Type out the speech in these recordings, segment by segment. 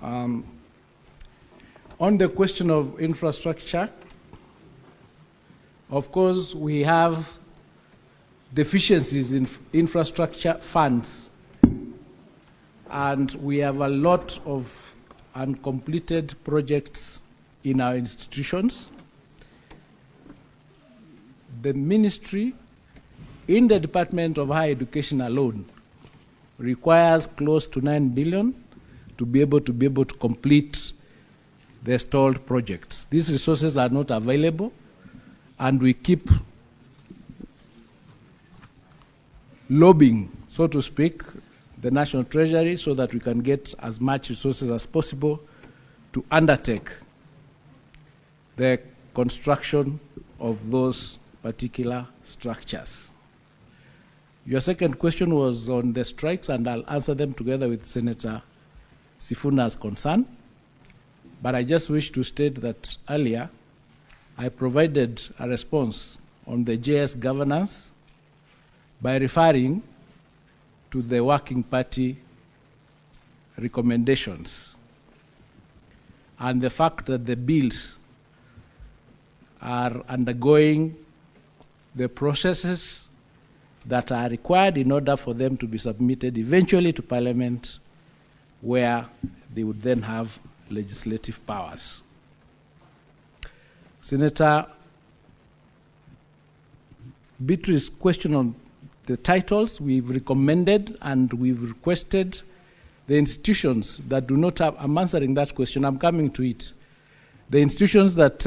On the question of infrastructure, of course, we have deficiencies in infrastructure funds, and we have a lot of uncompleted projects in our institutions. The ministry, in the Department of Higher Education alone, requires close to 9 billion to be able to complete the stalled projects. These resources are not available, and we keep lobbying, so to speak, the National Treasury so that we can get as much resources as possible to undertake the construction of those particular structures. Your second question was on the strikes, and I'll answer them together with Senator Sifuna's concern. But I just wish to state that earlier I provided a response on the JS governance by referring to the Working Party recommendations and the fact that the bills are undergoing the processes that are required in order for them to be submitted eventually to Parliament, where they would then have legislative powers. Senator Beatrice's question on the titles, we've recommended and we've requested the institutions that do not have, I'm answering that question, I'm coming to it. The institutions that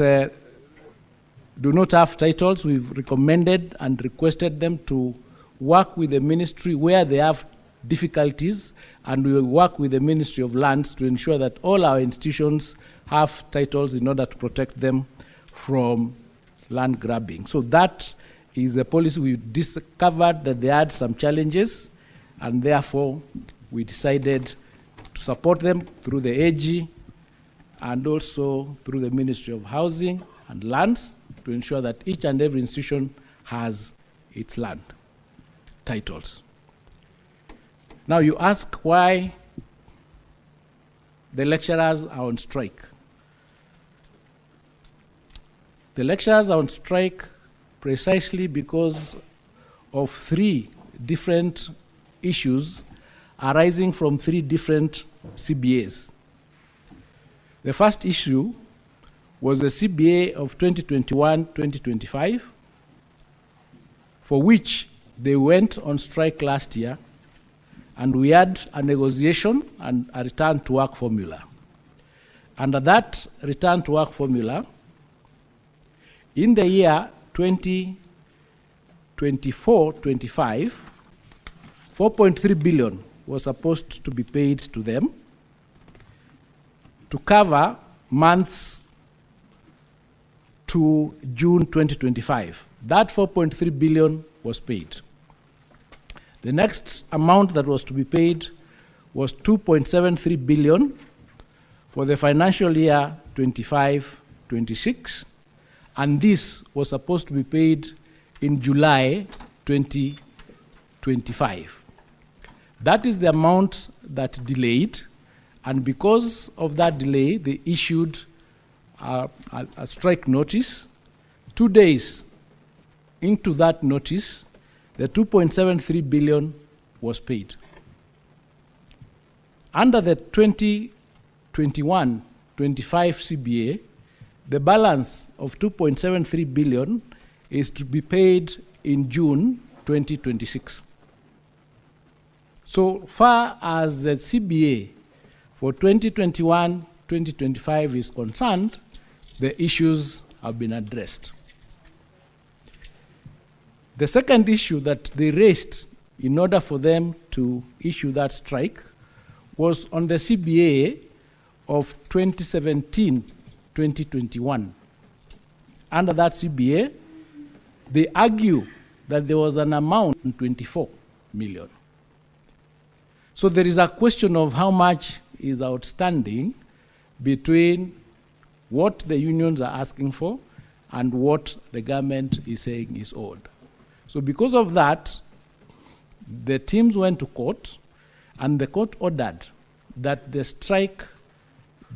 do not have titles, we've recommended and requested them to work with the ministry where they have difficulties, and we will work with the Ministry of Lands to ensure that all our institutions have titles in order to protect them from land grabbing. So that is a policy. We discovered that they had some challenges, and therefore we decided to support them through the AG and also through the Ministry of Housing and Lands to ensure that each and every institution has its land titles. Now you ask why the lecturers are on strike. The lecturers are on strike precisely because of three different issues arising from three different CBAs. The first issue was the CBA of 2021-2025, for which they went on strike last year, and we had a negotiation and a return to work formula. Under that return to work formula, in the year 2024-25, 4.3 billion was supposed to be paid to them to cover months to June 2025. That 4.3 billion was paid. The next amount that was to be paid was 2.73 billion for the financial year 25-26, and this was supposed to be paid in July 2025. That is the amount that delayed, and because of that delay, they issued a strike notice. 2 days into that notice, the 2.73 billion was paid. Under the 2021-25 CBA, the balance of 2.73 billion is to be paid in June 2026. So far as the CBA for 2021-2025 is concerned, the issues have been addressed. The second issue that they raised in order for them to issue that strike was on the CBA of 2017-2021. Under that CBA, they argue that there was an amount of 24 million. So there is a question of how much is outstanding between what the unions are asking for and what the government is saying is owed. So because of that, the teams went to court, And the court ordered that the strike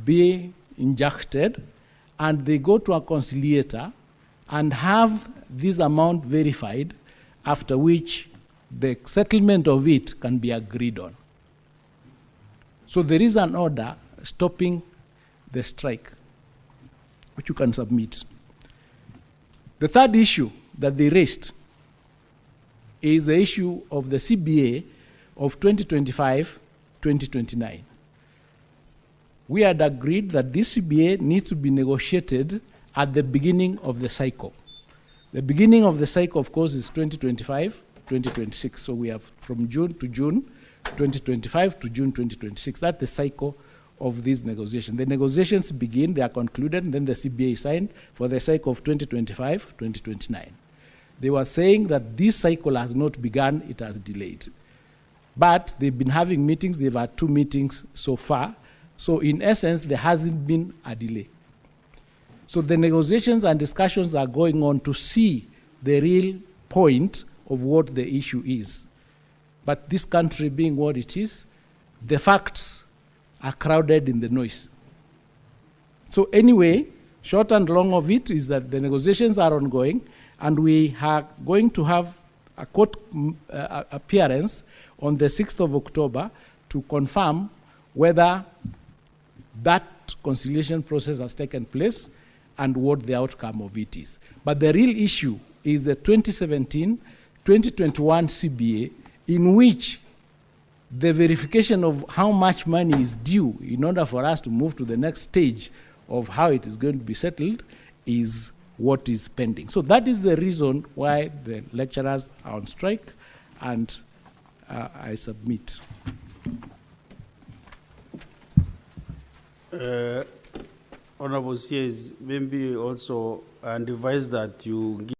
be injected and they go to a conciliator and have this amount verified, after which the settlement of it can be agreed on. So there is an order stopping the strike, which you can submit. The third issue that they raised is the issue of the CBA of 2025-2029. We had agreed that this CBA needs to be negotiated at the beginning of the cycle. The beginning of the cycle, of course, is 2025-2026. So we have from June to June 2025 to June 2026. That's the cycle of these negotiations. The negotiations begin, they are concluded, and then the CBA is signed for the cycle of 2025-2029. They were saying that this cycle has not begun, it has delayed. But they've been having meetings, they've had 2 meetings so far. So in essence, there hasn't been a delay. So the negotiations and discussions are going on to see the real point of what the issue is. But this country being what it is, the facts are crowded in the noise. So anyway, short and long of it is that the negotiations are ongoing, and we are going to have a court appearance on the 6th of October to confirm whether that conciliation process has taken place and what the outcome of it is. But the real issue is the 2017-2021 CBA, in which the verification of how much money is due in order for us to move to the next stage of how it is going to be settled is what is pending. So that is the reason why the lecturers are on strike, and I submit. Honorable CS, maybe also advise that you give